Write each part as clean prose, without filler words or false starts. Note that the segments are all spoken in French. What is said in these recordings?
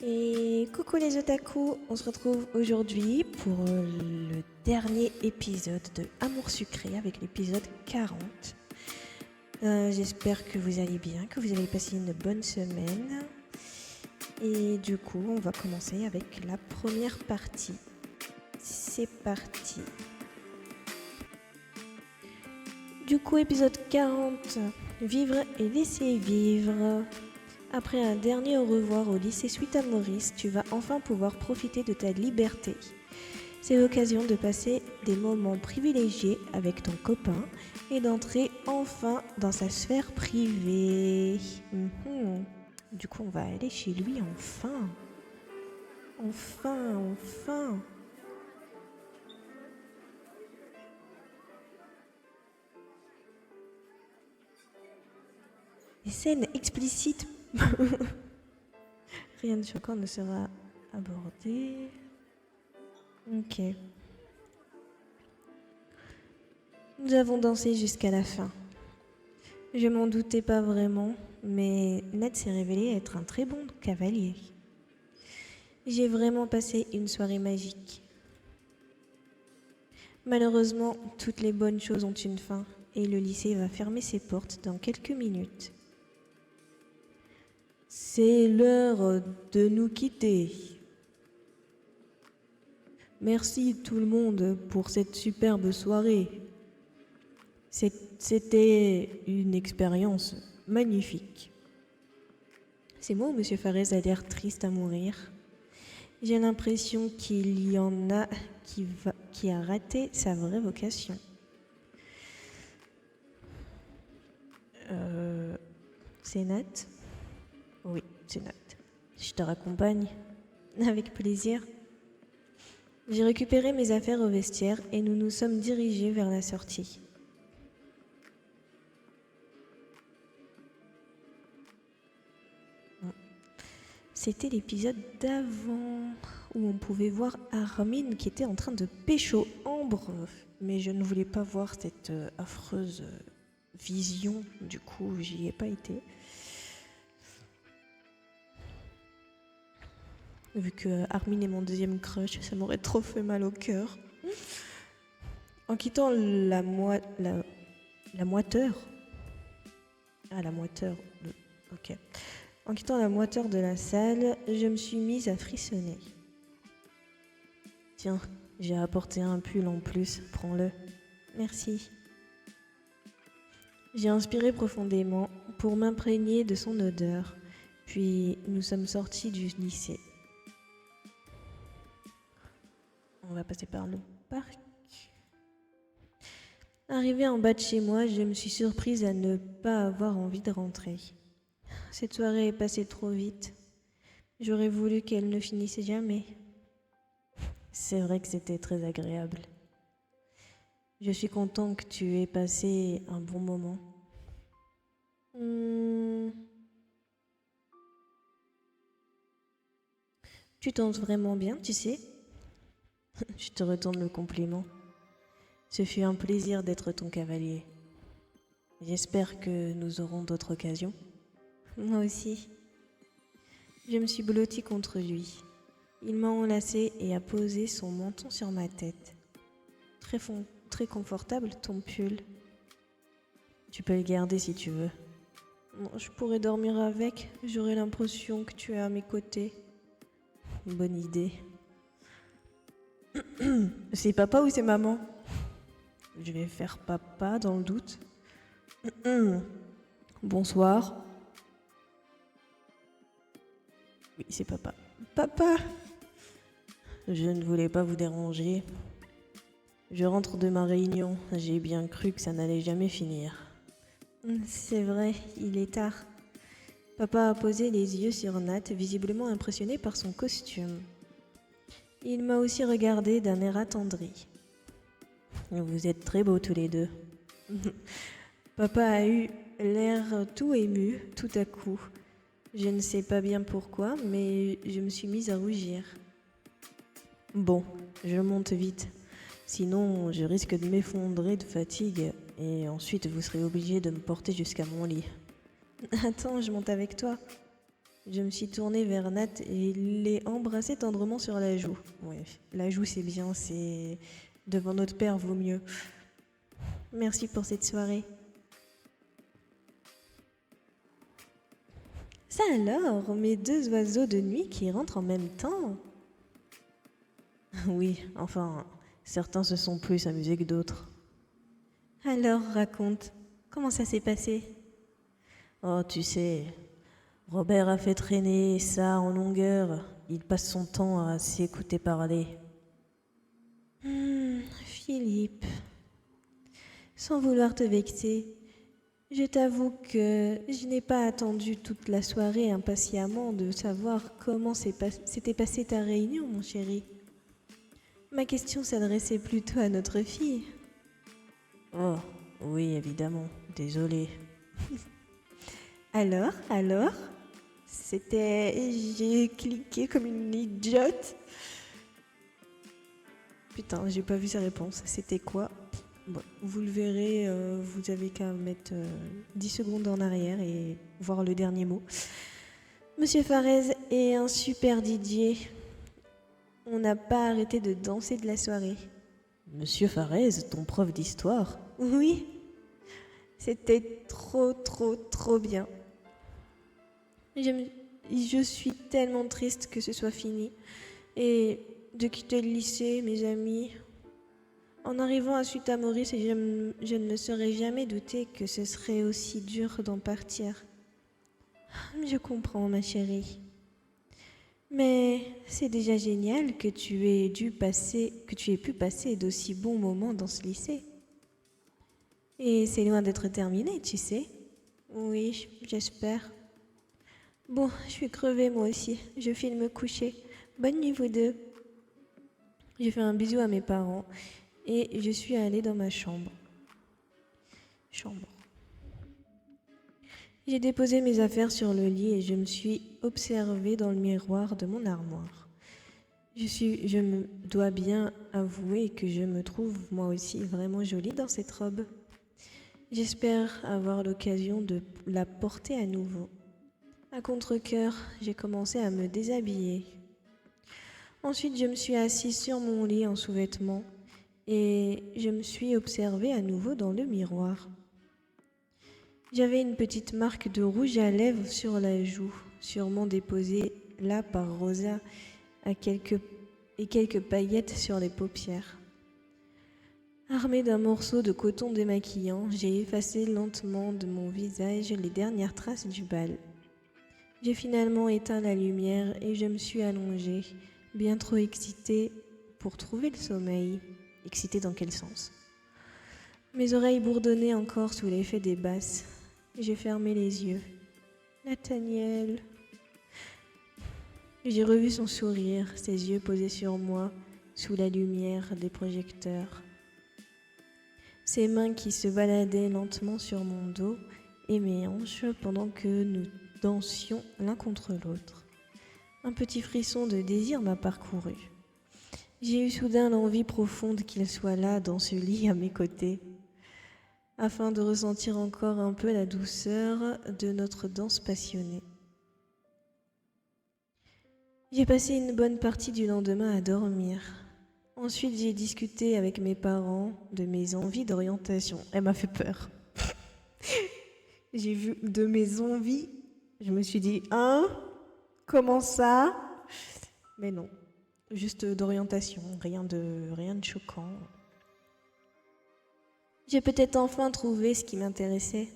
Et coucou les otaku, on se retrouve aujourd'hui pour le dernier épisode de Amour sucré avec l'épisode 40. J'espère que vous allez bien, que vous avez passé une bonne semaine. Et du coup, on va commencer avec la première partie. C'est parti. Du coup, épisode 40, vivre et laisser vivre. Après un dernier au revoir au lycée suite à Maurice, tu vas enfin pouvoir profiter de ta liberté. C'est l'occasion de passer des moments privilégiés avec ton copain et d'entrer enfin dans sa sphère privée. Du coup, on va aller chez lui enfin. Enfin. Les scènes explicites. Rien de choquant ne sera abordé. Ok. Nous avons dansé jusqu'à la fin. Je m'en doutais pas vraiment, mais Ned s'est révélé être un très bon cavalier. J'ai vraiment passé une soirée magique. Malheureusement, toutes les bonnes choses ont une fin, et le lycée va fermer ses portes dans quelques minutes. C'est l'heure de nous quitter. Merci tout le monde pour cette superbe soirée. C'était une expérience magnifique. C'est moi ou Monsieur Farès a l'air triste à mourir? J'ai l'impression qu'il y en a qui a raté sa vraie vocation. C'est Nat? Oui, c'est Nat. Je te raccompagne. Avec plaisir. J'ai récupéré mes affaires au vestiaire et nous nous sommes dirigés vers la sortie. C'était l'épisode d'avant où on pouvait voir Armin qui était en train de pécho Ambre, mais je ne voulais pas voir cette affreuse vision, du coup j'y ai pas été. Vu que Armin est mon deuxième crush, ça m'aurait trop fait mal au cœur. En quittant la moiteur. Ah, la moiteur. Ok. En quittant la moiteur de la salle, je me suis mise à frissonner. Tiens, j'ai apporté un pull en plus, prends-le. Merci. J'ai inspiré profondément pour m'imprégner de son odeur, puis nous sommes sortis du lycée. On va passer par le parc. Arrivée en bas de chez moi, je me suis surprise à ne pas avoir envie de rentrer. Cette soirée est passée trop vite. J'aurais voulu qu'elle ne finisse jamais. C'est vrai que c'était très agréable. Je suis content que tu aies passé un bon moment. Tu danses vraiment bien, tu sais. Je te retourne le compliment. Ce fut un plaisir d'être ton cavalier. J'espère que nous aurons d'autres occasions. Moi aussi. Je me suis blottie contre lui. Il m'a enlacée et a posé son menton sur ma tête. Très confortable ton pull. Tu peux le garder si tu veux. Je pourrais dormir avec, j'aurais l'impression que tu es à mes côtés. Bonne idée. C'est papa ou c'est maman? Je vais faire papa dans le doute. Bonsoir. Oui, c'est papa. Papa! Je ne voulais pas vous déranger. Je rentre de ma réunion. J'ai bien cru que ça n'allait jamais finir. C'est vrai, il est tard. Papa a posé les yeux sur Nat, visiblement impressionné par son costume. Il m'a aussi regardé d'un air attendri. Vous êtes très beaux tous les deux. Papa a eu l'air tout ému, tout à coup. Je ne sais pas bien pourquoi, mais je me suis mise à rougir. Bon, je monte vite. Sinon, je risque de m'effondrer de fatigue et ensuite vous serez obligé de me porter jusqu'à mon lit. Attends, je monte avec toi. Je me suis tournée vers Nat et l'ai embrassé tendrement sur la joue. Ouais, la joue c'est bien, c'est devant notre père vaut mieux. Merci pour cette soirée. Ça alors, mes deux oiseaux de nuit qui rentrent en même temps. Oui, enfin, certains se sont plus amusés que d'autres. Alors, raconte, comment ça s'est passé? Oh, tu sais, Robert a fait traîner ça en longueur. Il passe son temps à s'écouter parler. Philippe, sans vouloir te vexer, je t'avoue que je n'ai pas attendu toute la soirée impatiemment de savoir comment s'était passée ta réunion, mon chéri. Ma question s'adressait plutôt à notre fille. Oh, oui, évidemment, désolé. Alors J'ai cliqué comme une idiote. Putain, j'ai pas vu sa réponse. C'était quoi? Bon, vous le verrez, vous avez qu'à mettre 10 secondes en arrière et voir le dernier mot. Monsieur Farez est un super DJ. On n'a pas arrêté de danser de la soirée. Monsieur Farez, ton prof d'histoire? Oui, c'était trop bien. Je suis tellement triste que ce soit fini et de quitter le lycée, mes amis. En arrivant à Suite à Maurice, je ne me serais jamais douté que ce serait aussi dur d'en partir. Je comprends, ma chérie. Mais c'est déjà génial que tu aies pu passer d'aussi bons moments dans ce lycée. Et c'est loin d'être terminé, tu sais. Oui, j'espère. Bon, je suis crevée moi aussi. Je file me coucher. Bonne nuit vous deux. J'ai fait un bisou à mes parents et je suis allée dans ma chambre. J'ai déposé mes affaires sur le lit et je me suis observée dans le miroir de mon armoire. Je me dois bien avouer que je me trouve moi aussi vraiment jolie dans cette robe. J'espère avoir l'occasion de la porter à nouveau. À contre-cœur, j'ai commencé à me déshabiller. Ensuite, je me suis assise sur mon lit en sous-vêtements et je me suis observée à nouveau dans le miroir. J'avais une petite marque de rouge à lèvres sur la joue, sûrement déposée là par Rosa, et quelques paillettes sur les paupières. Armée d'un morceau de coton démaquillant, j'ai effacé lentement de mon visage les dernières traces du bal. J'ai finalement éteint la lumière et je me suis allongée, bien trop excitée pour trouver le sommeil. Excitée dans quel sens? Mes oreilles bourdonnaient encore sous l'effet des basses. J'ai fermé les yeux. Nathaniel. J'ai revu son sourire, ses yeux posés sur moi, sous la lumière des projecteurs. Ses mains qui se baladaient lentement sur mon dos et mes hanches pendant que nous dansions l'un contre l'autre. Un petit frisson de désir m'a parcouru. J'ai eu soudain l'envie profonde qu'il soit là, dans ce lit à mes côtés, afin de ressentir encore un peu la douceur de notre danse passionnée. J'ai passé une bonne partie du lendemain à dormir. Ensuite, j'ai discuté avec mes parents de mes envies d'orientation. Elle m'a fait peur. J'ai vu de mes envies. Je me suis dit, hein? Comment ça? Mais non, juste d'orientation, rien de choquant. J'ai peut-être enfin trouvé ce qui m'intéresserait.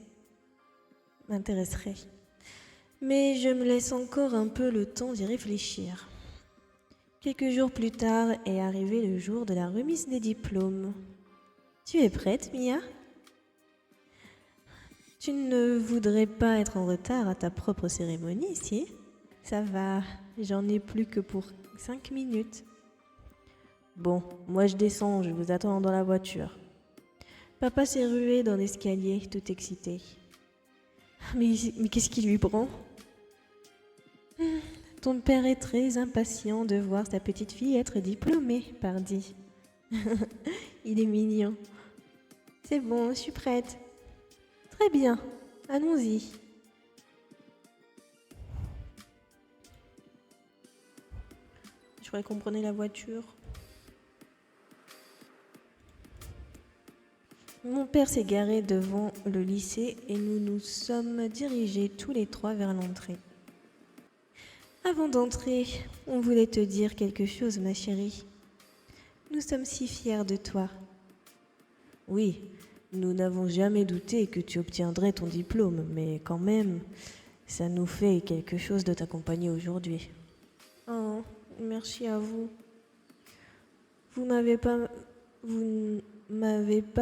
Mais je me laisse encore un peu le temps d'y réfléchir. Quelques jours plus tard est arrivé le jour de la remise des diplômes. Tu es prête, Mia? Tu ne voudrais pas être en retard à ta propre cérémonie, si? Ça va, j'en ai plus que pour 5 minutes. Bon, moi je descends, je vous attends dans la voiture. Papa s'est rué dans l'escalier, tout excité. Mais qu'est-ce qui lui prend? Ton père est très impatient de voir sa petite fille être diplômée, pardi. Il est mignon. C'est bon, je suis prête. Très bien, allons-y. Je croyais qu'on prenait la voiture. Mon père s'est garé devant le lycée et nous nous sommes dirigés tous les trois vers l'entrée. Avant d'entrer, on voulait te dire quelque chose, ma chérie. Nous sommes si fiers de toi. Oui, nous n'avons jamais douté que tu obtiendrais ton diplôme, mais quand même, ça nous fait quelque chose de t'accompagner aujourd'hui. Oh, merci à vous. Vous m'avez pas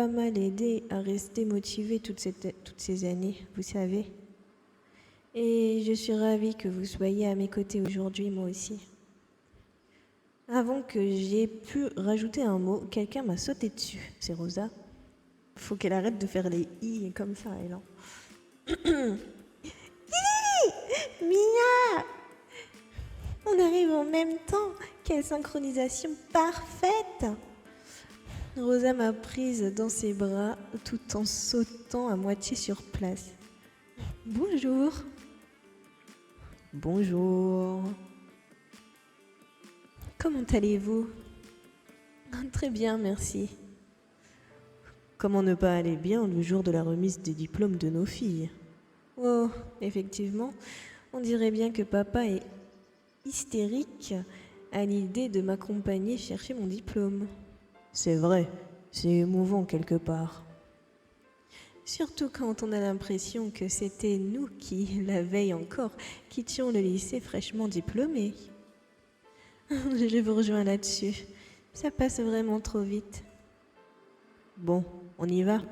mal aidé à rester motivée toutes ces années, vous savez. Et je suis ravie que vous soyez à mes côtés aujourd'hui, moi aussi. Avant que j'aie pu rajouter un mot, quelqu'un m'a sauté dessus. C'est Rosa. Faut qu'elle arrête de faire les i comme ça, elle. Mia! On arrive en même temps. Quelle synchronisation parfaite! Rosa m'a prise dans ses bras tout en sautant à moitié sur place. Bonjour. Bonjour. Comment allez-vous? Très bien, merci. Comment ne pas aller bien le jour de la remise des diplômes de nos filles? Oh, effectivement, on dirait bien que papa est hystérique à l'idée de m'accompagner chercher mon diplôme. C'est vrai, c'est émouvant quelque part. Surtout quand on a l'impression que c'était nous qui, la veille encore, quittions le lycée fraîchement diplômés. Je vous rejoins là-dessus. Ça passe vraiment trop vite. Bon, on y va?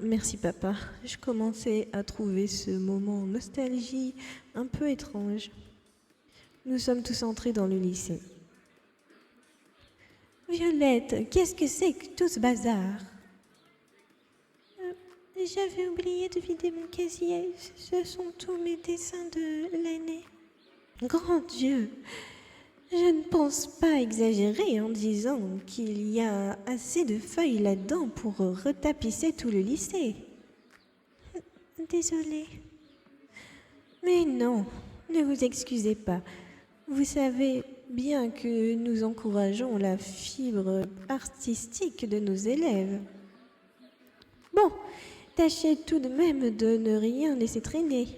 Merci papa. Je commençais à trouver ce moment nostalgie un peu étrange. Nous sommes tous entrés dans le lycée. Violette, qu'est-ce que c'est que tout ce bazar? J'avais oublié de vider mon casier. Ce sont tous mes dessins de l'année. Grand Dieu! Je ne pense pas exagérer en disant qu'il y a assez de feuilles là-dedans pour retapisser tout le lycée. Désolée. Mais non, ne vous excusez pas. Vous savez bien que nous encourageons la fibre artistique de nos élèves. Bon, tâchez tout de même de ne rien laisser traîner.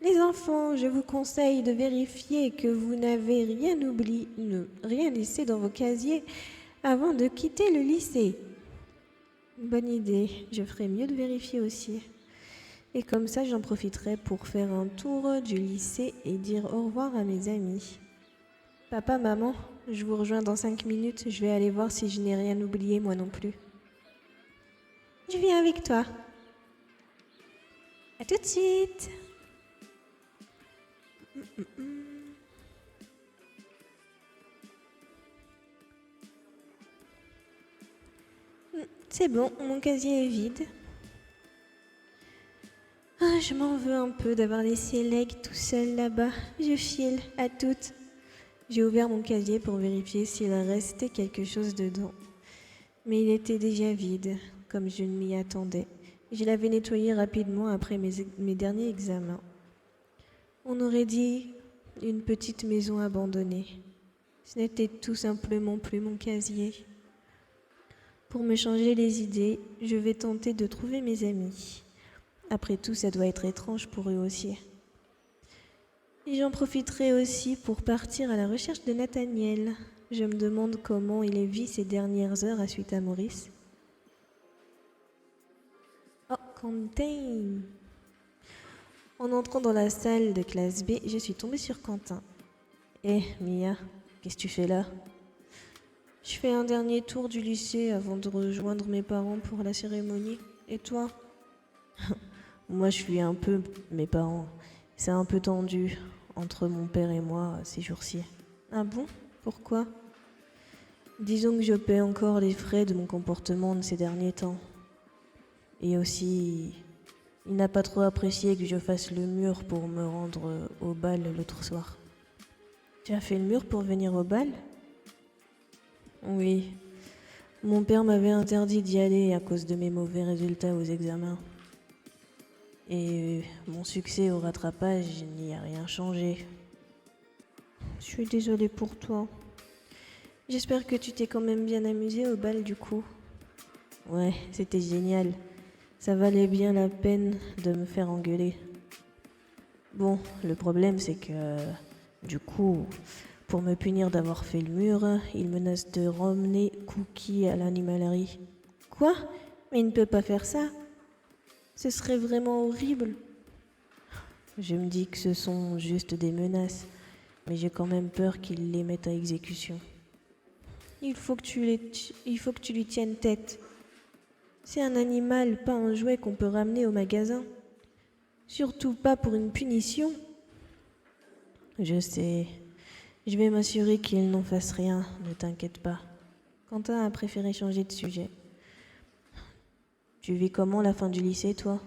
Les enfants, je vous conseille de vérifier que vous n'avez rien laissé dans vos casiers avant de quitter le lycée. Bonne idée, je ferai mieux de vérifier aussi. Et comme ça, j'en profiterai pour faire un tour du lycée et dire au revoir à mes amis. Papa, maman, je vous rejoins dans 5 minutes, je vais aller voir si je n'ai rien oublié moi non plus. Je viens avec toi. À tout de suite. C'est bon, mon casier est vide. Je m'en veux un peu d'avoir laissé Leg tout seul là-bas. Je file, à toutes. J'ai ouvert mon casier pour vérifier s'il restait quelque chose dedans. Mais il était déjà vide, comme je ne m'y attendais. Je l'avais nettoyé rapidement après mes derniers examens. On aurait dit une petite maison abandonnée. Ce n'était tout simplement plus mon casier. Pour me changer les idées, je vais tenter de trouver mes amis. Après tout, ça doit être étrange pour eux aussi. Et j'en profiterai aussi pour partir à la recherche de Nathaniel. Je me demande comment il vit ces dernières heures à suite à Maurice. Oh, Quentin! En entrant dans la salle de classe B, je suis tombée sur Quentin. Mia, qu'est-ce que tu fais là? Je fais un dernier tour du lycée avant de rejoindre mes parents pour la cérémonie. Et toi? Moi, je suis un peu mes parents. C'est un peu tendu entre mon père et moi ces jours-ci. Ah bon? Pourquoi? Disons que je paie encore les frais de mon comportement de ces derniers temps. Et aussi, il n'a pas trop apprécié que je fasse le mur pour me rendre au bal l'autre soir. Tu as fait le mur pour venir au bal? Oui. Mon père m'avait interdit d'y aller à cause de mes mauvais résultats aux examens. Et mon succès au rattrapage n'y a rien changé. Je suis désolée pour toi. J'espère que tu t'es quand même bien amusé au bal du coup. Ouais, c'était génial. Ça valait bien la peine de me faire engueuler. Bon, le problème c'est que, du coup, pour me punir d'avoir fait le mur, il menace de ramener Cookie à l'animalerie. Quoi? Mais il ne peut pas faire ça. Ce serait vraiment horrible. Je me dis que ce sont juste des menaces, mais j'ai quand même peur qu'il les mette à exécution. Il faut que tu lui tiennes tête. C'est un animal, pas un jouet qu'on peut ramener au magasin. Surtout pas pour une punition. Je sais. Je vais m'assurer qu'il n'en fasse rien, ne t'inquiète pas. Quentin a préféré changer de sujet. Tu vis comment la fin du lycée, toi?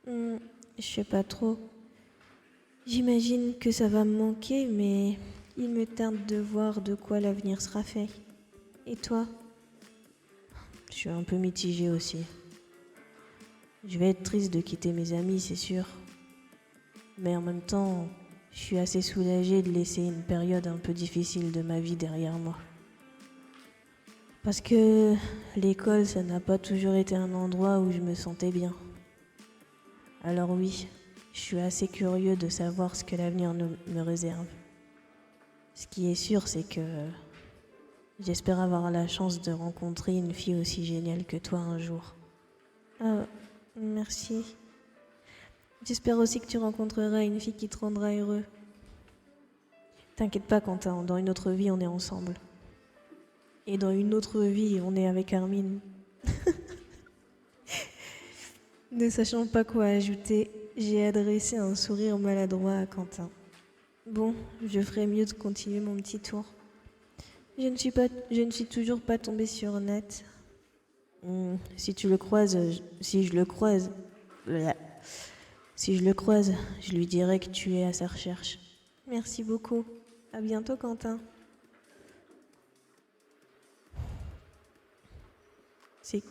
Je sais pas trop. J'imagine que ça va me manquer, mais il me tarde de voir de quoi l'avenir sera fait. Et toi? Je suis un peu mitigée aussi. Je vais être triste de quitter mes amis, c'est sûr. Mais en même temps, je suis assez soulagée de laisser une période un peu difficile de ma vie derrière moi. Parce que l'école, ça n'a pas toujours été un endroit où je me sentais bien. Alors oui, je suis assez curieux de savoir ce que l'avenir me réserve. Ce qui est sûr, c'est que j'espère avoir la chance de rencontrer une fille aussi géniale que toi un jour. Ah, merci. J'espère aussi que tu rencontreras une fille qui te rendra heureux. T'inquiète pas, Quentin, dans une autre vie, on est ensemble. Et dans une autre vie, on est avec Armin. Ne sachant pas quoi ajouter, j'ai adressé un sourire maladroit à Quentin. Bon, je ferais mieux de continuer mon petit tour. Je ne suis toujours pas tombée sur Nat. Si je le croise, je lui dirai que tu es à sa recherche. Merci beaucoup. À bientôt, Quentin. C'est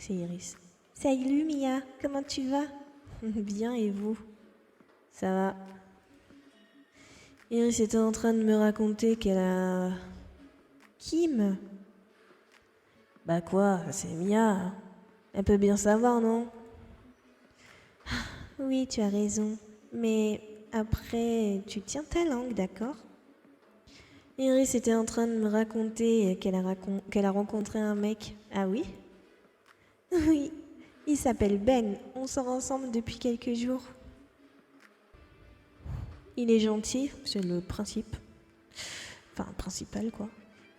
Iris. Salut Mia, comment tu vas? Bien, et vous? Ça va. Iris était en train de me raconter qu'elle a... Kim? Bah quoi, c'est Mia. Elle peut bien savoir, non? Oui, tu as raison. Mais après, tu tiens ta langue, d'accord? Iris était en train de me raconter qu'elle a rencontré un mec. Ah oui? Oui, il s'appelle Ben. On sort ensemble depuis quelques jours. Il est gentil, c'est le principe. Enfin, principal, quoi.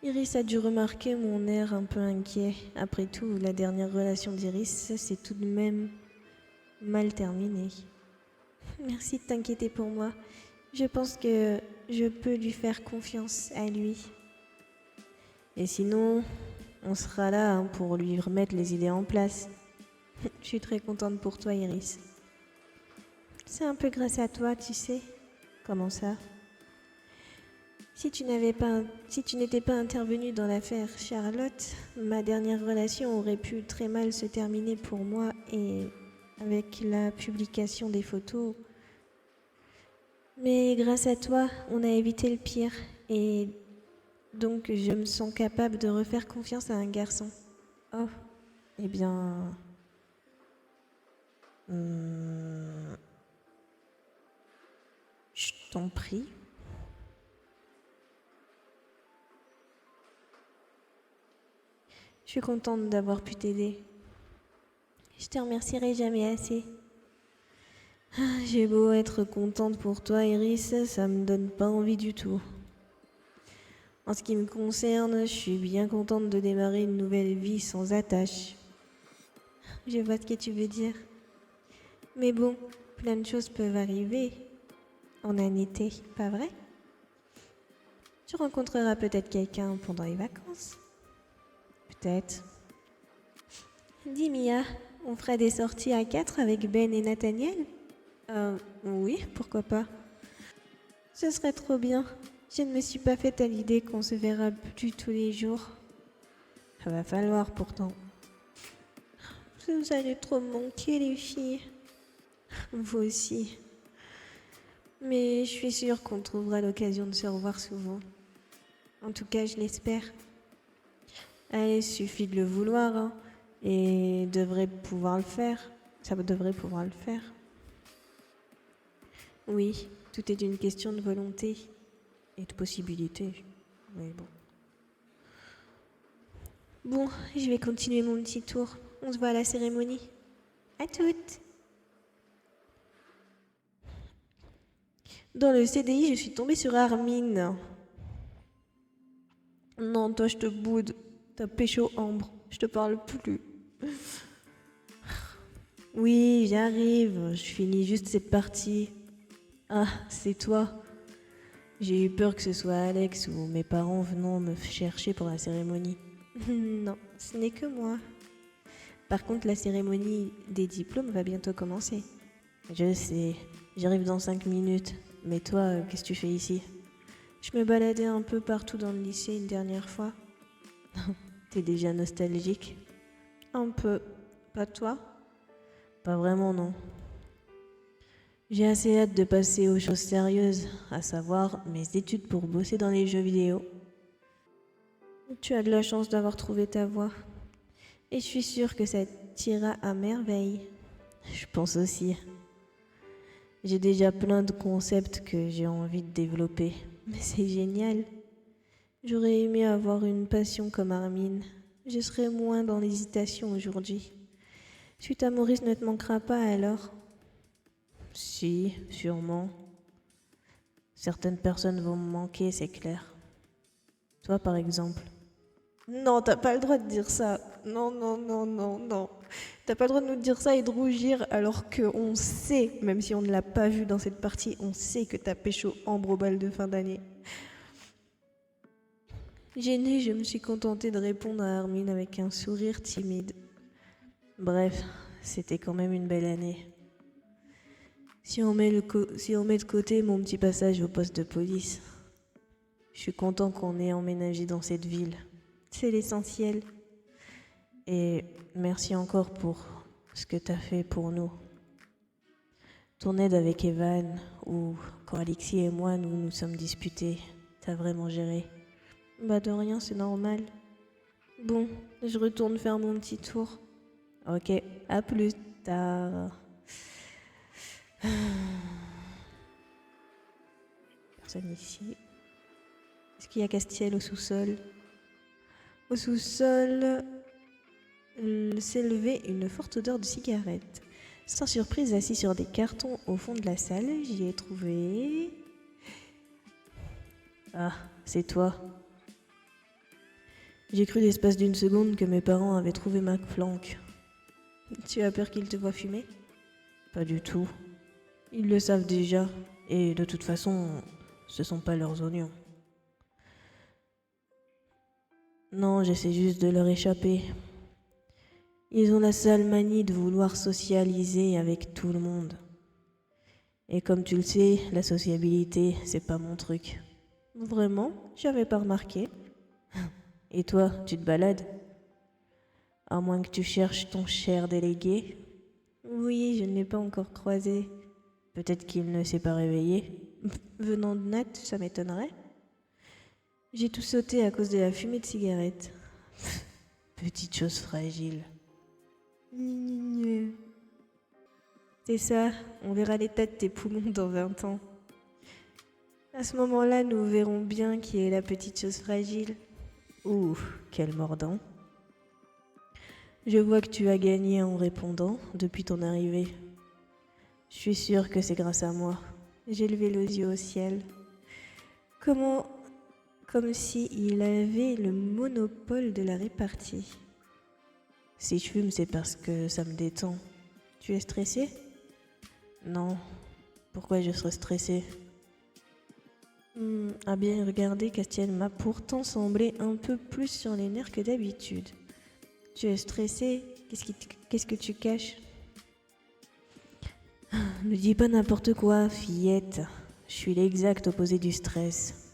Iris a dû remarquer mon air un peu inquiet. Après tout, la dernière relation d'Iris s'est tout de même mal terminée. Merci de t'inquiéter pour moi. Je pense que je peux lui faire confiance à lui. Et sinon, on sera là pour lui remettre les idées en place. Je suis très contente pour toi, Iris. C'est un peu grâce à toi, tu sais. Comment ça? Si tu n'étais pas intervenu dans l'affaire Charlotte, ma dernière relation aurait pu très mal se terminer pour moi et avec la publication des photos. Mais grâce à toi, on a évité le pire et donc je me sens capable de refaire confiance à un garçon. Oh, eh bien... je t'en prie. Je suis contente d'avoir pu t'aider. Je te remercierai jamais assez. J'ai beau être contente pour toi, Iris, ça me donne pas envie du tout. En ce qui me concerne, je suis bien contente de démarrer une nouvelle vie sans attache. Je vois ce que tu veux dire. Mais bon, plein de choses peuvent arriver en un été, pas vrai? Tu rencontreras peut-être quelqu'un pendant les vacances. Peut-être. Dis Mia, on ferait des sorties à 4 avec Ben et Nathaniel? Oui, pourquoi pas. Ce serait trop bien. Je ne me suis pas fait à l'idée qu'on se verra plus tous les jours. Ça va falloir pourtant. Vous allez trop me manquer, les filles. Vous aussi. Mais je suis sûre qu'on trouvera l'occasion de se revoir souvent. En tout cas, je l'espère. Allez, suffit de le vouloir, hein, et devrait pouvoir le faire. Ça devrait pouvoir le faire. Oui, tout est une question de volonté et de possibilité. Mais bon. Bon, je vais continuer mon petit tour. On se voit à la cérémonie. À toutes. Dans le CDI, je suis tombée sur Armin. Non, toi, je te boude. T'as pécho Ambre. Je te parle plus. Oui, j'arrive. Je finis juste cette partie. Ah, c'est toi. J'ai eu peur que ce soit Alex ou mes parents venant me chercher pour la cérémonie. Non, ce n'est que moi. Par contre, la cérémonie des diplômes va bientôt commencer. Je sais, j'arrive dans 5 minutes. Mais toi, qu'est-ce que tu fais ici? Je me baladais un peu partout dans le lycée une dernière fois. T'es déjà nostalgique? Un peu. Pas toi? Pas vraiment, non. J'ai assez hâte de passer aux choses sérieuses, à savoir mes études pour bosser dans les jeux vidéo. Tu as de la chance d'avoir trouvé ta voie. Et je suis sûre que ça t'ira à merveille. Je pense aussi. J'ai déjà plein de concepts que j'ai envie de développer. Mais c'est génial. J'aurais aimé avoir une passion comme Armin. Je serais moins dans l'hésitation aujourd'hui. Suite à Maurice ne te manquera pas alors? Si, sûrement. Certaines personnes vont me manquer, c'est clair. Toi, par exemple. Non, t'as pas le droit de dire ça. Non, non, non, non, non. T'as pas le droit de nous dire ça et de rougir alors qu'on sait, même si on ne l'a pas vu dans cette partie, on sait que t'as pécho Ambre au bal de fin d'année. Gênée, je me suis contentée de répondre à Armin avec un sourire timide. Bref, c'était quand même une belle année. Si on met de côté mon petit passage au poste de police, je suis content qu'on ait emménagé dans cette ville. C'est l'essentiel. Et merci encore pour ce que t'as fait pour nous. Ton aide avec Evan, ou quand Alexis et moi nous sommes disputés, t'as vraiment géré. Bah de rien, c'est normal. Bon, je retourne faire mon petit tour. Ok, à plus tard. Personne ici. Est-ce qu'il y a Castiel au sous-sol? Au sous-sol s'élevait une forte odeur de cigarette. Sans surprise, assis sur des cartons au fond de la salle, j'y ai trouvé... Ah, c'est toi. J'ai cru l'espace d'une seconde que mes parents avaient trouvé ma flanque. Tu as peur qu'ils te voient fumer? Pas du tout. Ils le savent déjà, et de toute façon, ce sont pas leurs oignons. Non, j'essaie juste de leur échapper. Ils ont la sale manie de vouloir socialiser avec tout le monde. Et comme tu le sais, la sociabilité, c'est pas mon truc. Vraiment? J'avais pas remarqué. Et toi, tu te balades? À moins que tu cherches ton cher délégué? Oui, je ne l'ai pas encore croisé. Peut-être qu'il ne s'est pas réveillé. Venant de Nat, ça m'étonnerait. J'ai tout sauté à cause de la fumée de cigarette. Petite chose fragile. C'est ça, on verra l'état de tes poumons dans 20 ans. À ce moment-là, nous verrons bien qui est la petite chose fragile. Ouh, quel mordant. Je vois que tu as gagné en répondant depuis ton arrivée. Je suis sûre que c'est grâce à moi. J'ai levé les yeux au ciel. Comme si il avait le monopole de la répartie. Si je fume, c'est parce que ça me détend. Tu es stressé? Non. Pourquoi je serais stressée? À bien regarder, Castiel m'a pourtant semblé un peu plus sur les nerfs que d'habitude. Tu es stressée? Qu'est-ce que tu caches? Ne dis pas n'importe quoi, fillette. Je suis l'exact opposé du stress.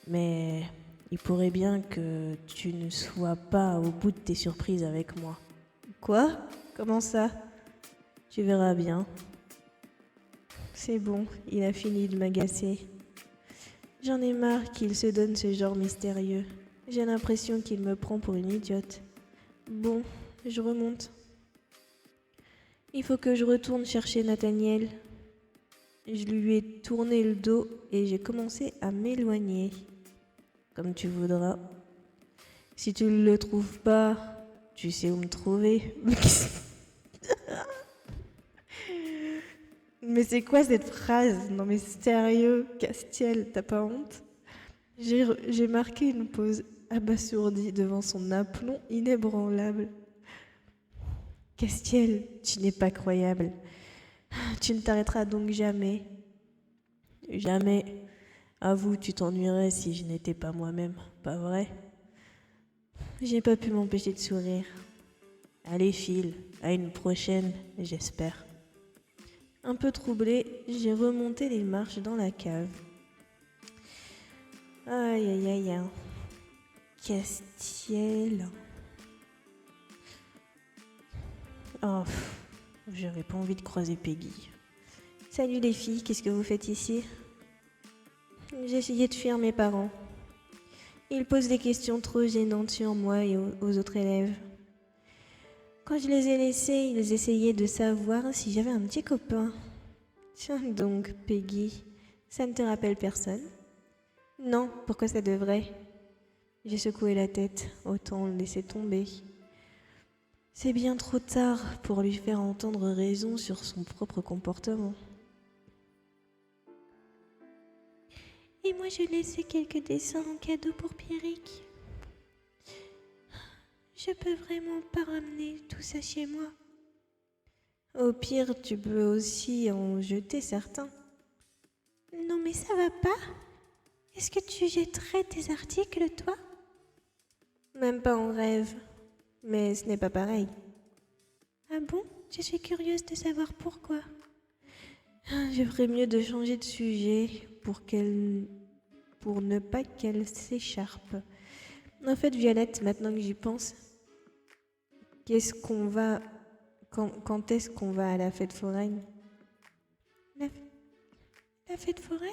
Mais il pourrait bien que tu ne sois pas au bout de tes surprises avec moi. Quoi? Comment ça? Tu verras bien. C'est bon, il a fini de m'agacer. J'en ai marre qu'il se donne ce genre mystérieux. J'ai l'impression qu'il me prend pour une idiote. Bon, je remonte. Il faut que je retourne chercher Nathaniel. Je lui ai tourné le dos et j'ai commencé à m'éloigner. Comme tu voudras. Si tu ne le trouves pas, tu sais où me trouver. Mais c'est quoi cette phrase? Non mais sérieux, Castiel, t'as pas honte? J'ai marqué une pause abasourdie devant son aplomb inébranlable. Castiel, tu n'es pas croyable. Tu ne t'arrêteras donc jamais. Jamais. Avoue, tu t'ennuierais si je n'étais pas moi-même, pas vrai? J'ai pas pu m'empêcher de sourire. Allez, file, à une prochaine, j'espère. Un peu troublée, j'ai remonté les marches dans la cave. Aïe aïe aïe aïe. Castiel. Oh, j'avais pas envie de croiser Peggy. Salut les filles, qu'est-ce que vous faites ici? J'ai essayé de fuir mes parents. Ils posent des questions trop gênantes sur moi et aux autres élèves. Quand je les ai laissés, ils essayaient de savoir si j'avais un petit copain. Tiens donc, Peggy, ça ne te rappelle personne? Non, pourquoi ça devrait? J'ai secoué la tête, autant le laisser tomber. C'est bien trop tard pour lui faire entendre raison sur son propre comportement. Et moi, je laissais quelques dessins en cadeau pour Pierrick. Je peux vraiment pas ramener tout ça chez moi. Au pire, tu peux aussi en jeter certains. Non mais ça va pas? Est-ce que tu jetterais tes articles, toi? Même pas en rêve. Mais ce n'est pas pareil. Ah bon? Je suis curieuse de savoir pourquoi. Je ferais mieux de changer de sujet pour ne pas qu'elle s'écharpe. En fait, Violette, maintenant que j'y pense, quand est-ce qu'on va à la fête foraine? La fête foraine?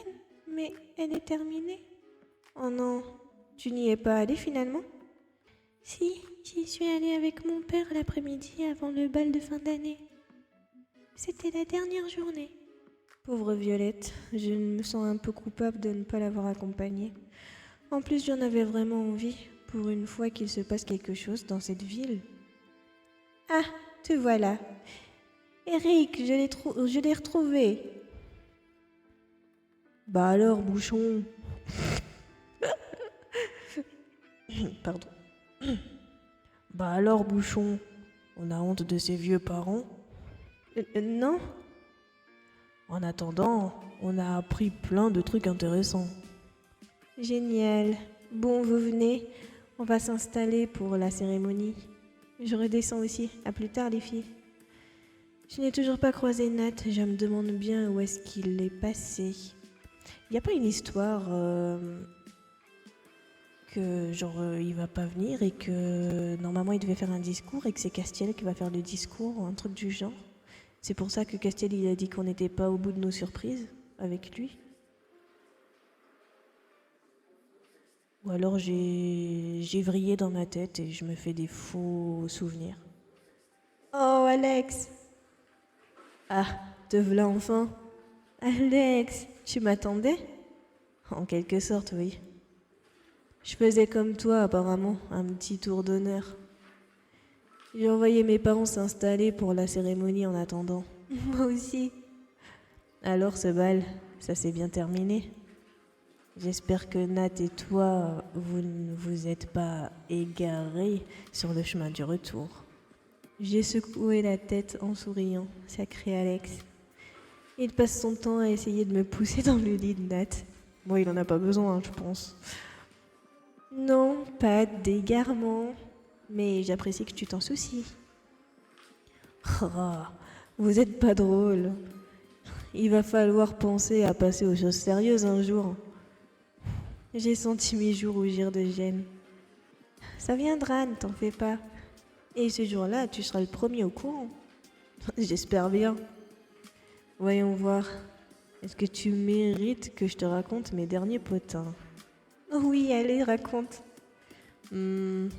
Mais elle est terminée. Oh non, tu n'y es pas allée finalement? Si, j'y suis allée avec mon père l'après-midi avant le bal de fin d'année. C'était la dernière journée. Pauvre Violette, je me sens un peu coupable de ne pas l'avoir accompagnée. En plus, j'en avais vraiment envie, pour une fois qu'il se passe quelque chose dans cette ville. Ah, te voilà. Eric, je l'ai retrouvé. Bah alors, bouchon. Pardon. Bah alors, bouchon, on a honte de ses vieux parents? Non. En attendant, on a appris plein de trucs intéressants. Génial. Bon, vous venez, on va s'installer pour la cérémonie. Je redescends aussi. À plus tard, les filles. Je n'ai toujours pas croisé Nat. Je me demande bien où est-ce qu'il est passé. Il n'y a pas une histoire que il va pas venir et que normalement il devait faire un discours et que c'est Castiel qui va faire le discours ou un truc du genre. C'est pour ça que Castiel il a dit qu'on n'était pas au bout de nos surprises avec lui. Ou alors j'ai vrillé dans ma tête et je me fais des faux souvenirs. Oh Alex! Ah, te voilà enfin! Alex, tu m'attendais? En quelque sorte, oui. Je faisais comme toi, apparemment, un petit tour d'honneur. J'ai envoyé mes parents s'installer pour la cérémonie en attendant. Moi aussi. Alors, ce bal, ça s'est bien terminé. J'espère que Nat et toi, vous ne vous êtes pas égarés sur le chemin du retour. J'ai secoué la tête en souriant, sacré Alex. Il passe son temps à essayer de me pousser dans le lit de Nat. Bon, il en a pas besoin, je pense. Non, pas d'égarement. Mais j'apprécie que tu t'en soucies. Oh, vous êtes pas drôle. Il va falloir penser à passer aux choses sérieuses un jour. J'ai senti mes joues rougir de gêne. Ça viendra, ne t'en fais pas. Et ce jour-là, tu seras le premier au courant. J'espère bien. Voyons voir. Est-ce que tu mérites que je te raconte mes derniers potins? Oh oui, allez, raconte. Il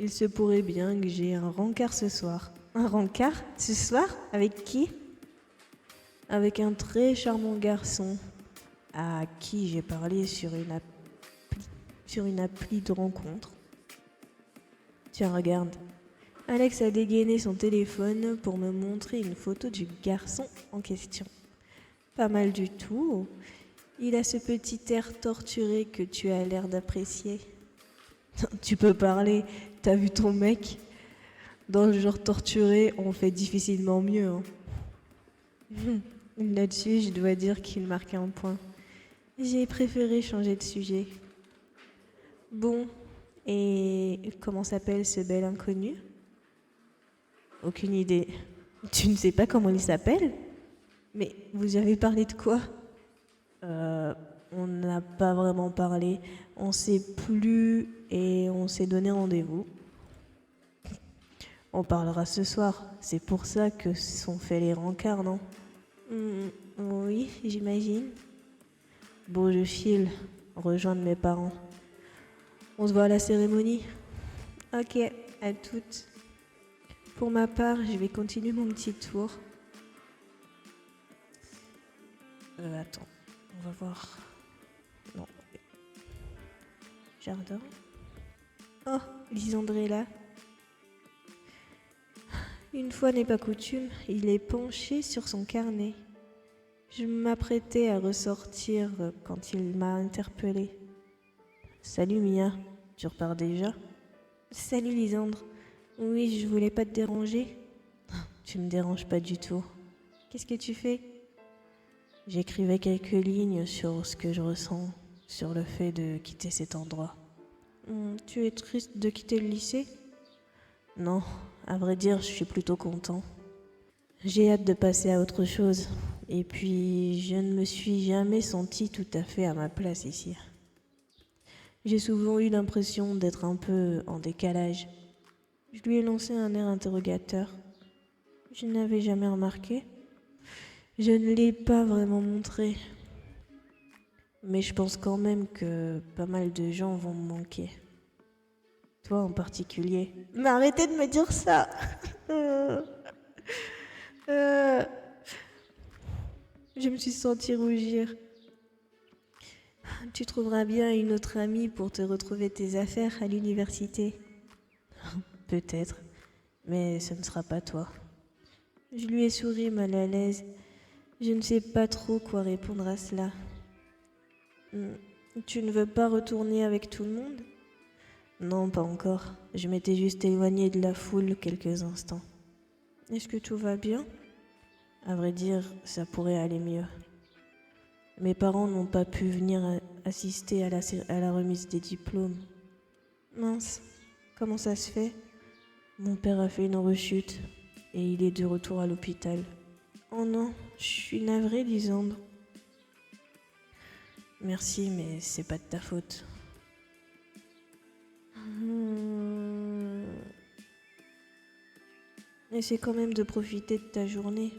se pourrait bien que j'ai un rencard ce soir. Un rencard? Ce soir? Avec qui? Avec un très charmant garçon à qui j'ai parlé sur une appli de rencontre. Tiens, regarde. Alex a dégainé son téléphone pour me montrer une photo du garçon en question. Pas mal du tout. Il a ce petit air torturé que tu as l'air d'apprécier. Tu peux parler, t'as vu ton mec? Dans le genre torturé, on fait difficilement mieux. Hein. Là-dessus, je dois dire qu'il marque un point. J'ai préféré changer de sujet. Bon, et comment s'appelle ce bel inconnu? Aucune idée. Tu ne sais pas comment il s'appelle? Mais vous avez parlé de quoi? On n'a pas vraiment parlé. On sait plus et on s'est donné rendez-vous. On parlera ce soir. C'est pour ça que sont faits les rencarts, non? Oui, j'imagine. Bon, je file. Rejoindre mes parents. On se voit à la cérémonie? Ok, à toutes. Pour ma part, je vais continuer mon petit tour. Attends, on va voir. Non. Jardin. Oh, Lisandre est là. Une fois n'est pas coutume, il est penché sur son carnet. Je m'apprêtais à ressortir quand il m'a interpellée. Salut Mia, tu repars déjà? Salut Lisandre. Oui, je voulais pas te déranger. Tu me déranges pas du tout. Qu'est-ce que tu fais? J'écrivais quelques lignes sur ce que je ressens, sur le fait de quitter cet endroit. Tu es triste de quitter le lycée? Non, à vrai dire, je suis plutôt content. J'ai hâte de passer à autre chose. Et puis, je ne me suis jamais senti tout à fait à ma place ici. J'ai souvent eu l'impression d'être un peu en décalage. Je lui ai lancé un air interrogateur. Je n'avais jamais remarqué. Je ne l'ai pas vraiment montré. Mais je pense quand même que pas mal de gens vont me manquer. Toi en particulier. Mais arrêtez de me dire ça. Je me suis sentie rougir. Tu trouveras bien une autre amie pour te retrouver tes affaires à l'université. Peut-être, mais ce ne sera pas toi. Je lui ai souri mal à l'aise. Je ne sais pas trop quoi répondre à cela. Tu ne veux pas retourner avec tout le monde? Non, pas encore. Je m'étais juste éloignée de la foule quelques instants. Est-ce que tout va bien? À vrai dire, ça pourrait aller mieux. Mes parents n'ont pas pu venir assister à la remise des diplômes. Mince, comment ça se fait? Mon père a fait une rechute et il est de retour à l'hôpital. Oh non, je suis navrée, Lisandre. Merci, mais c'est pas de ta faute. Essaie quand même de profiter de ta journée.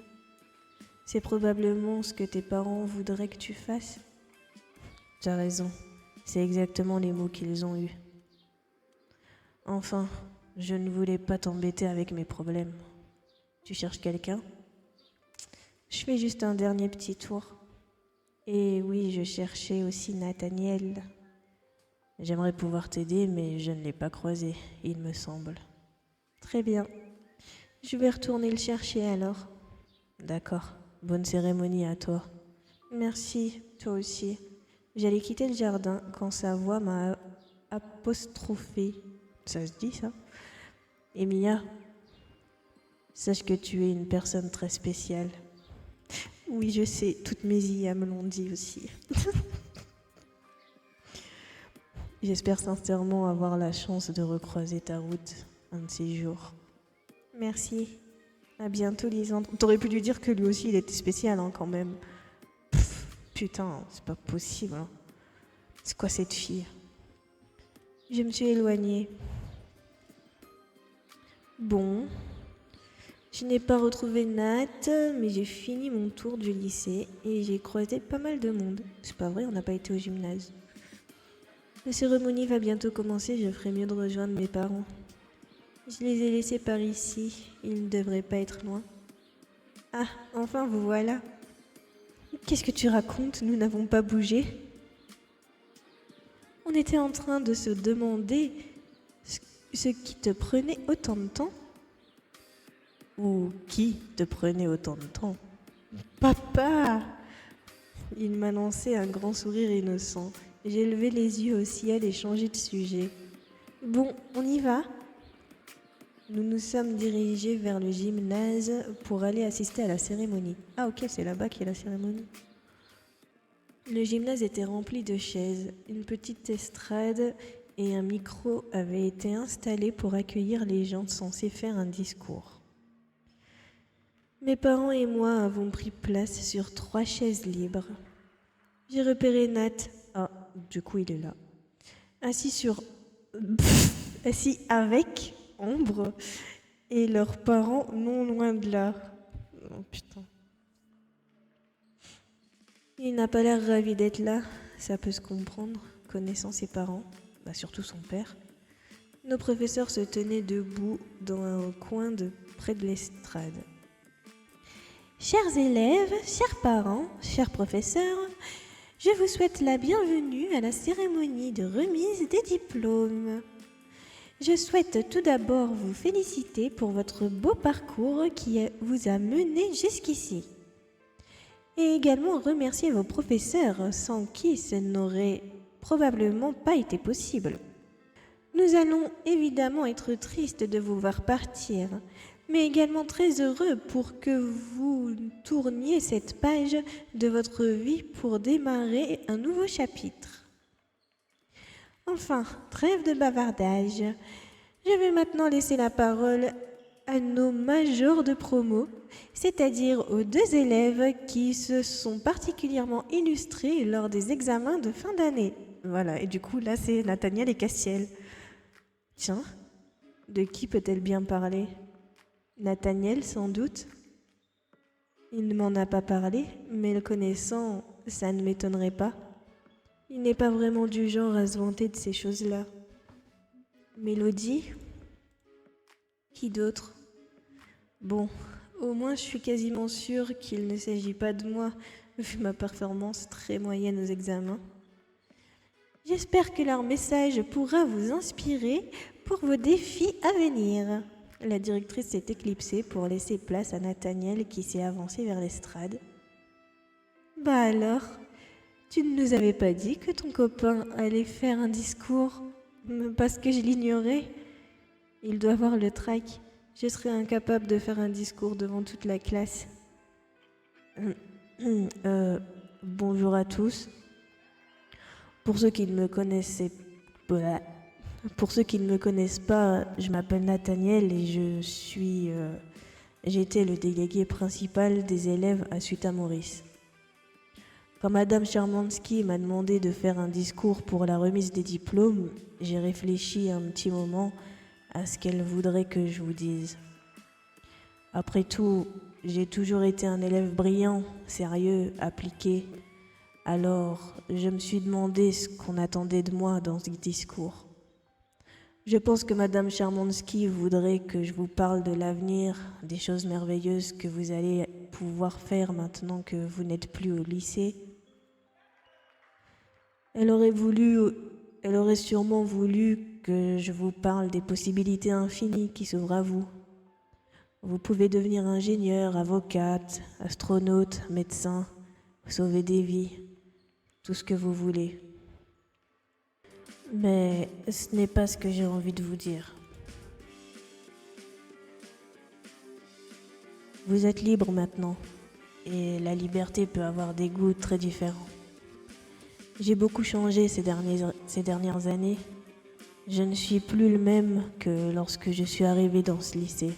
C'est probablement ce que tes parents voudraient que tu fasses. T'as raison, c'est exactement les mots qu'ils ont eus. Enfin, je ne voulais pas t'embêter avec mes problèmes. Tu cherches quelqu'un? Je fais juste un dernier petit tour. Et oui, je cherchais aussi Nathaniel. J'aimerais pouvoir t'aider, mais je ne l'ai pas croisé, il me semble. Très bien. Je vais retourner le chercher alors. D'accord. Bonne cérémonie à toi. Merci, toi aussi. J'allais quitter le jardin quand sa voix m'a apostrophée. Ça se dit ça? Emilia, sache que tu es une personne très spéciale. Oui, je sais, toutes mes IA me l'ont dit aussi. J'espère sincèrement avoir la chance de recroiser ta route un de ces jours. Merci. À bientôt, Lisandre. T'aurais pu lui dire que lui aussi, il était spécial, hein, quand même. Putain, c'est pas possible. Hein. C'est quoi cette fille? Je me suis éloignée. Bon. Je n'ai pas retrouvé Nat, mais j'ai fini mon tour du lycée et j'ai croisé pas mal de monde. C'est pas vrai, on n'a pas été au gymnase. La cérémonie va bientôt commencer, je ferais mieux de rejoindre mes parents. Je les ai laissés par ici, ils ne devraient pas être loin. Ah, enfin vous voilà. Qu'est-ce que tu racontes? Nous n'avons pas bougé. On était en train de se demander ce qui te prenait autant de temps. Ou qui te prenait autant de temps? Papa! Il m'a lancé un grand sourire innocent. J'ai levé les yeux au ciel et changé de sujet. Bon, on y va? Nous nous sommes dirigés vers le gymnase pour aller assister à la cérémonie. Ah ok, c'est là-bas qu'il y a la cérémonie. Le gymnase était rempli de chaises. Une petite estrade et un micro avaient été installés pour accueillir les gens censés faire un discours. Mes parents et moi avons pris place sur 3 chaises libres. J'ai repéré Nat. Ah, du coup, il est là. Assis avec Ambre et leurs parents non loin de là. Oh putain. Il n'a pas l'air ravi d'être là. Ça peut se comprendre, connaissant ses parents, surtout son père. Nos professeurs se tenaient debout dans un coin près de l'estrade. Chers élèves, chers parents, chers professeurs, je vous souhaite la bienvenue à la cérémonie de remise des diplômes. Je souhaite tout d'abord vous féliciter pour votre beau parcours qui vous a mené jusqu'ici. Et également remercier vos professeurs sans qui ce n'aurait probablement pas été possible. Nous allons évidemment être tristes de vous voir partir, mais également très heureux pour que vous tourniez cette page de votre vie pour démarrer un nouveau chapitre. Enfin, trêve de bavardage. Je vais maintenant laisser la parole à nos majors de promo, c'est-à-dire aux 2 élèves qui se sont particulièrement illustrés lors des examens de fin d'année. Voilà, et du coup là c'est Nathaniel et Cassiel. Tiens, de qui peut-elle bien parler? Nathaniel sans doute. Il ne m'en a pas parlé, mais le connaissant, ça ne m'étonnerait pas. Il n'est pas vraiment du genre à se vanter de ces choses-là. Mélodie? Qui d'autre? Bon, au moins je suis quasiment sûre qu'il ne s'agit pas de moi, vu ma performance très moyenne aux examens. J'espère que leur message pourra vous inspirer pour vos défis à venir. La directrice s'est éclipsée pour laisser place à Nathaniel qui s'est avancé vers l'estrade. Bah alors, tu ne nous avais pas dit que ton copain allait faire un discours parce que je l'ignorais? Il doit avoir le trac. Je serais incapable de faire un discours devant toute la classe. Bonjour à tous. Pour ceux qui ne me connaissent pas, je m'appelle Nathaniel et j'étais le délégué principal des élèves à Suta-Maurice. Quand Madame Chermansky m'a demandé de faire un discours pour la remise des diplômes, j'ai réfléchi un petit moment à ce qu'elle voudrait que je vous dise. Après tout, j'ai toujours été un élève brillant, sérieux, appliqué. Alors, je me suis demandé ce qu'on attendait de moi dans ce discours. Je pense que Madame Chermansky voudrait que je vous parle de l'avenir, des choses merveilleuses que vous allez pouvoir faire maintenant que vous n'êtes plus au lycée. Elle aurait sûrement voulu que je vous parle des possibilités infinies qui s'ouvrent à vous. Vous pouvez devenir ingénieur, avocate, astronaute, médecin, sauver des vies, tout ce que vous voulez. Mais ce n'est pas ce que j'ai envie de vous dire. Vous êtes libre maintenant, et la liberté peut avoir des goûts très différents. J'ai beaucoup changé ces dernières années. Je ne suis plus le même que lorsque je suis arrivé dans ce lycée.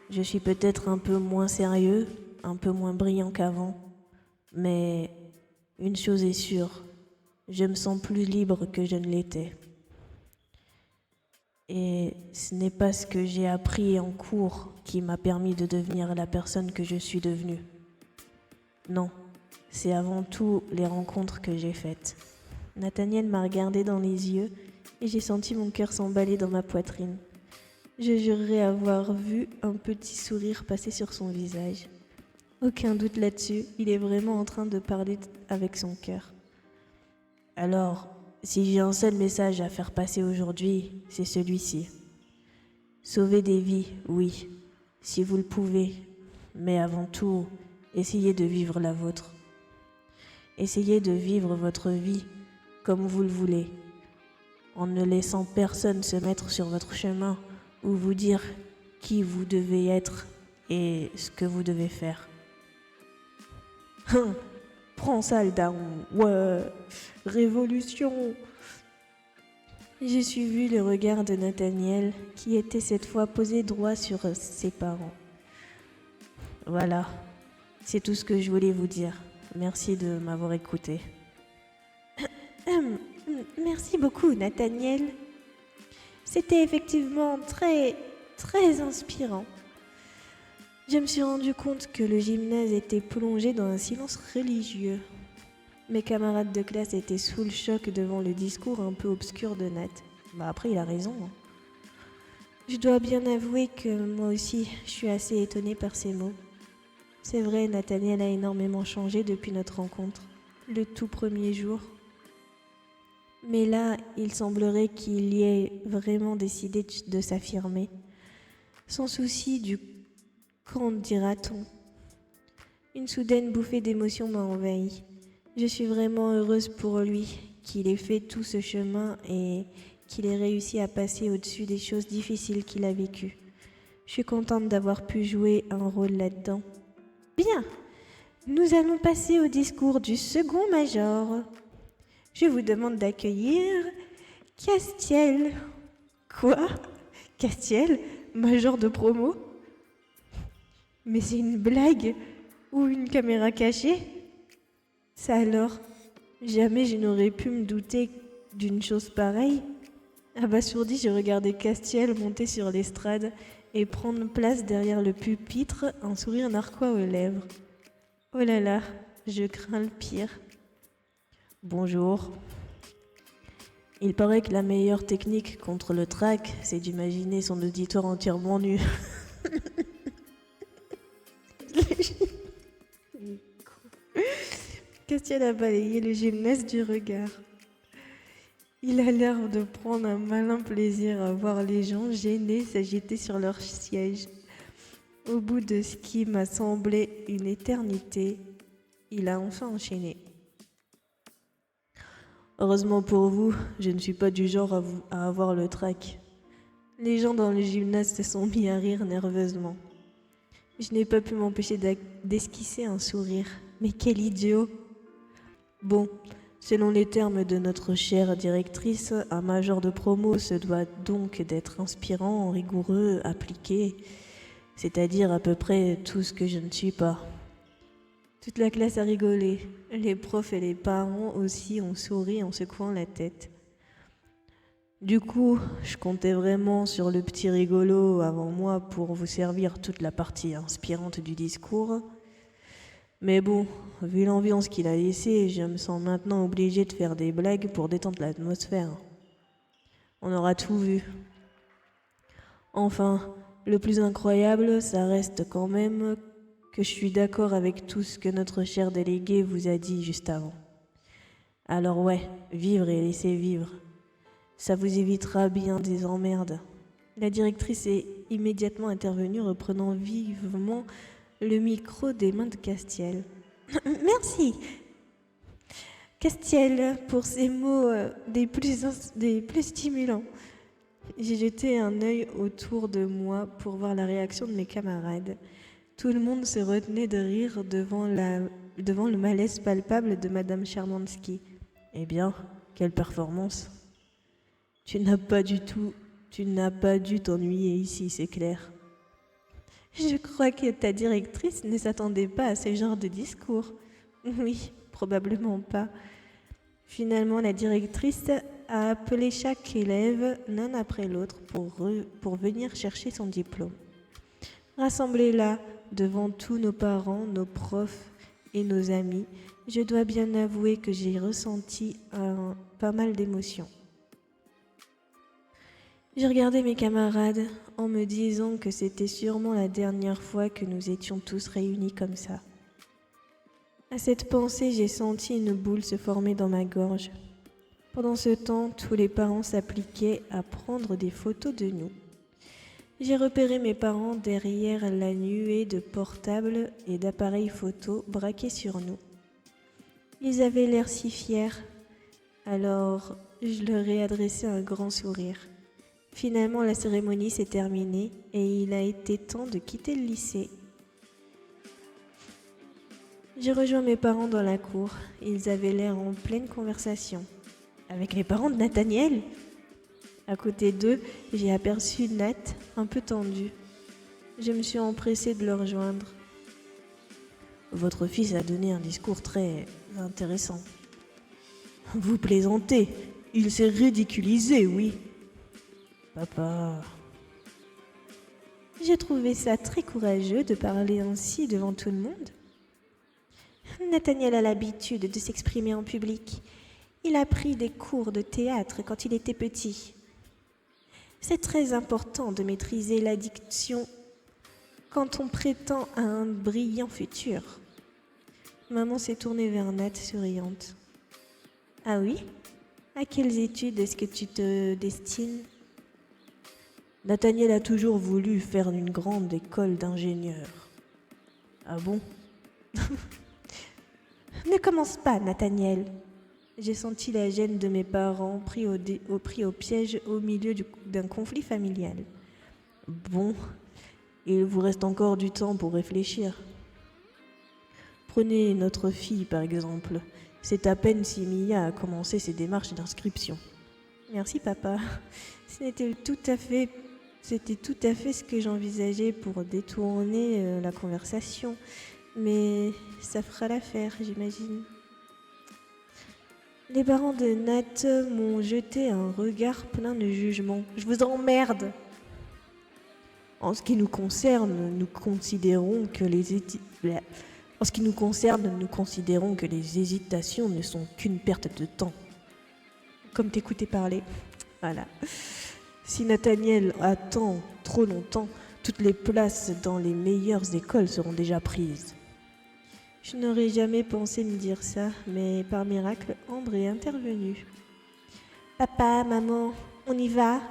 Je suis peut-être un peu moins sérieux, un peu moins brillant qu'avant, mais une chose est sûre, je me sens plus libre que je ne l'étais. Et ce n'est pas ce que j'ai appris en cours qui m'a permis de devenir la personne que je suis devenue. Non, c'est avant tout les rencontres que j'ai faites. Nathaniel m'a regardé dans les yeux et j'ai senti mon cœur s'emballer dans ma poitrine. Je jurerais avoir vu un petit sourire passer sur son visage. Aucun doute là-dessus, il est vraiment en train de parler avec son cœur. Alors, si j'ai un seul message à faire passer aujourd'hui, c'est celui-ci. Sauver des vies, oui, si vous le pouvez, mais avant tout, essayez de vivre la vôtre. Essayez de vivre votre vie comme vous le voulez, en ne laissant personne se mettre sur votre chemin ou vous dire qui vous devez être et ce que vous devez faire. Prends ça, le daron. Ouais, révolution. J'ai suivi le regard de Nathaniel, qui était cette fois posé droit sur ses parents. Voilà, c'est tout ce que je voulais vous dire. Merci de m'avoir écouté. Merci beaucoup, Nathaniel. C'était effectivement très, très inspirant. Je me suis rendu compte que le gymnase était plongé dans un silence religieux. Mes camarades de classe étaient sous le choc devant le discours un peu obscur de Nat. Après, il a raison. Je dois bien avouer que moi aussi, je suis assez étonnée par ces mots. C'est vrai, Nathaniel a énormément changé depuis notre rencontre, le tout premier jour. Mais là, il semblerait qu'il y ait vraiment décidé de s'affirmer, sans souci du qu'en dira-t-on. Une soudaine bouffée d'émotion m'a envahie. Je suis vraiment heureuse pour lui, qu'il ait fait tout ce chemin et qu'il ait réussi à passer au-dessus des choses difficiles qu'il a vécues. Je suis contente d'avoir pu jouer un rôle là-dedans. Bien, nous allons passer au discours du second major. Je vous demande d'accueillir Castiel. Quoi? Castiel? Major de promo? Mais c'est une blague? Ou une caméra cachée? Ça alors? Jamais je n'aurais pu me douter d'une chose pareille. Abasourdi, je regardais Castiel monter sur l'estrade et prendre place derrière le pupitre, un sourire narquois aux lèvres. Oh là là, je crains le pire. Bonjour. Il paraît que la meilleure technique contre le trac, c'est d'imaginer son auditoire entièrement nu. Castiel a balayé le gymnase du regard. Il a l'air de prendre un malin plaisir à voir les gens gênés s'agiter sur leur siège. Au bout de ce qui m'a semblé une éternité, il a enfin enchaîné. Heureusement pour vous, je ne suis pas du genre à avoir le trac. Les gens dans le gymnase se sont mis à rire nerveusement. Je n'ai pas pu m'empêcher d'esquisser un sourire. Mais quel idiot! Bon, selon les termes de notre chère directrice, un major de promo se doit donc d'être inspirant, rigoureux, appliqué, c'est-à-dire à peu près tout ce que je ne suis pas. Toute la classe a rigolé. Les profs et les parents aussi ont souri en secouant la tête. Du coup, je comptais vraiment sur le petit rigolo avant moi pour vous servir toute la partie inspirante du discours. Mais bon, vu l'ambiance qu'il a laissée, je me sens maintenant obligée de faire des blagues pour détendre l'atmosphère. On aura tout vu. Enfin, le plus incroyable, ça reste quand même que je suis d'accord avec tout ce que notre cher délégué vous a dit juste avant. Alors ouais, vivre et laisser vivre. Ça vous évitera bien des emmerdes. La directrice est immédiatement intervenue, reprenant vivement le micro des mains de Castiel. Merci, Castiel, pour ces mots des plus stimulants. J'ai jeté un œil autour de moi pour voir la réaction de mes camarades. Tout le monde se retenait de rire devant le malaise palpable de Madame Charmansky. Eh bien, quelle performance! Tu n'as pas dû t'ennuyer ici, c'est clair. Je crois que ta directrice ne s'attendait pas à ce genre de discours. Oui, probablement pas. Finalement, la directrice a appelé chaque élève l'un après l'autre pour venir chercher son diplôme. Rassemblés là, devant tous nos parents, nos profs et nos amis, je dois bien avouer que j'ai ressenti pas mal d'émotions. J'ai regardé mes camarades en me disant que c'était sûrement la dernière fois que nous étions tous réunis comme ça. À cette pensée, j'ai senti une boule se former dans ma gorge. Pendant ce temps, tous les parents s'appliquaient à prendre des photos de nous. J'ai repéré mes parents derrière la nuée de portables et d'appareils photo braqués sur nous. Ils avaient l'air si fiers, alors je leur ai adressé un grand sourire. Finalement, la cérémonie s'est terminée et il a été temps de quitter le lycée. J'ai rejoint mes parents dans la cour. Ils avaient l'air en pleine conversation. Avec les parents de Nathaniel ? À côté d'eux, j'ai aperçu Nat, un peu tendu. Je me suis empressée de le rejoindre. Votre fils a donné un discours très intéressant. Vous plaisantez, il s'est ridiculisé, oui. Papa. J'ai trouvé ça très courageux de parler ainsi devant tout le monde. Nathaniel a l'habitude de s'exprimer en public. Il a pris des cours de théâtre quand il était petit. C'est très important de maîtriser la diction quand on prétend à un brillant futur. Maman s'est tournée vers Nat souriante. Ah oui ? À quelles études est-ce que tu te destines ? Nathaniel a toujours voulu faire une grande école d'ingénieur. Ah bon ? Ne commence pas, Nathaniel. J'ai senti la gêne de mes parents pris au piège au milieu d'un conflit familial. Bon, il vous reste encore du temps pour réfléchir. Prenez notre fille, par exemple. C'est à peine si Mia a commencé ses démarches d'inscription. Merci, papa. C'était tout à fait ce que j'envisageais pour détourner la conversation. Mais ça fera l'affaire, j'imagine. Les parents de Nat m'ont jeté un regard plein de jugement. Je vous emmerde. En ce qui nous concerne, nous considérons que les hésitations ne sont qu'une perte de temps. Comme t'écouter parler. Voilà. Si Nathaniel attend trop longtemps, toutes les places dans les meilleures écoles seront déjà prises. Je n'aurais jamais pensé me dire ça, mais par miracle, Ambre est intervenue. Papa, maman, on y va ?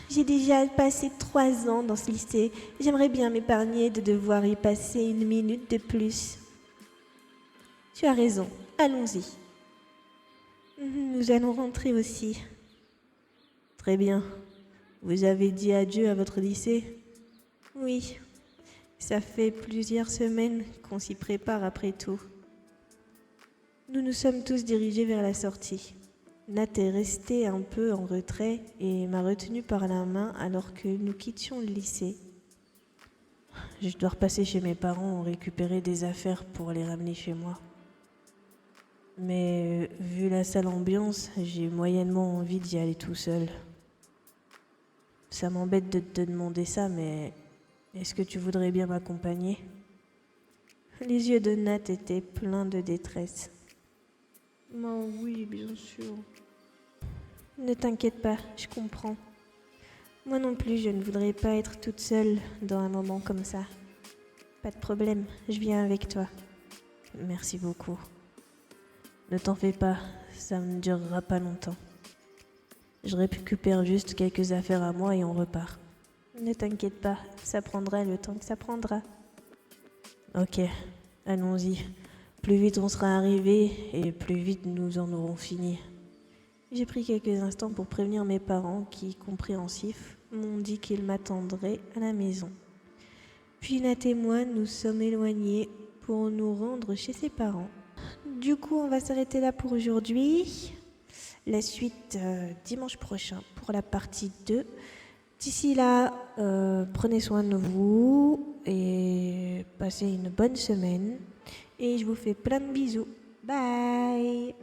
J'ai déjà passé 3 ans dans ce lycée. J'aimerais bien m'épargner de devoir y passer 1 minute de plus. Tu as raison, allons-y. Nous allons rentrer aussi. Très bien. Vous avez dit adieu à votre lycée ? Oui. Ça fait plusieurs semaines qu'on s'y prépare après tout. Nous nous sommes tous dirigés vers la sortie. Nat est resté un peu en retrait et m'a retenu par la main alors que nous quittions le lycée. Je dois repasser chez mes parents récupérer des affaires pour les ramener chez moi. Mais vu la sale ambiance, j'ai moyennement envie d'y aller tout seul. Ça m'embête de te demander ça, mais est-ce que tu voudrais bien m'accompagner ? Les yeux de Nat étaient pleins de détresse. Oui, bien sûr. Ne t'inquiète pas, je comprends. Moi non plus, je ne voudrais pas être toute seule dans un moment comme ça. Pas de problème, je viens avec toi. Merci beaucoup. Ne t'en fais pas, ça ne durera pas longtemps. Je récupère juste quelques affaires à moi et on repart. Ne t'inquiète pas, ça prendra le temps que ça prendra. Ok, allons-y. Plus vite on sera arrivé et plus vite nous en aurons fini. J'ai pris quelques instants pour prévenir mes parents qui, compréhensifs, m'ont dit qu'ils m'attendraient à la maison. Puis Nat et moi nous sommes éloignés pour nous rendre chez ses parents. Du coup, on va s'arrêter là pour aujourd'hui. La suite dimanche prochain pour la partie 2. D'ici là, prenez soin de vous et passez une bonne semaine. Et je vous fais plein de bisous. Bye!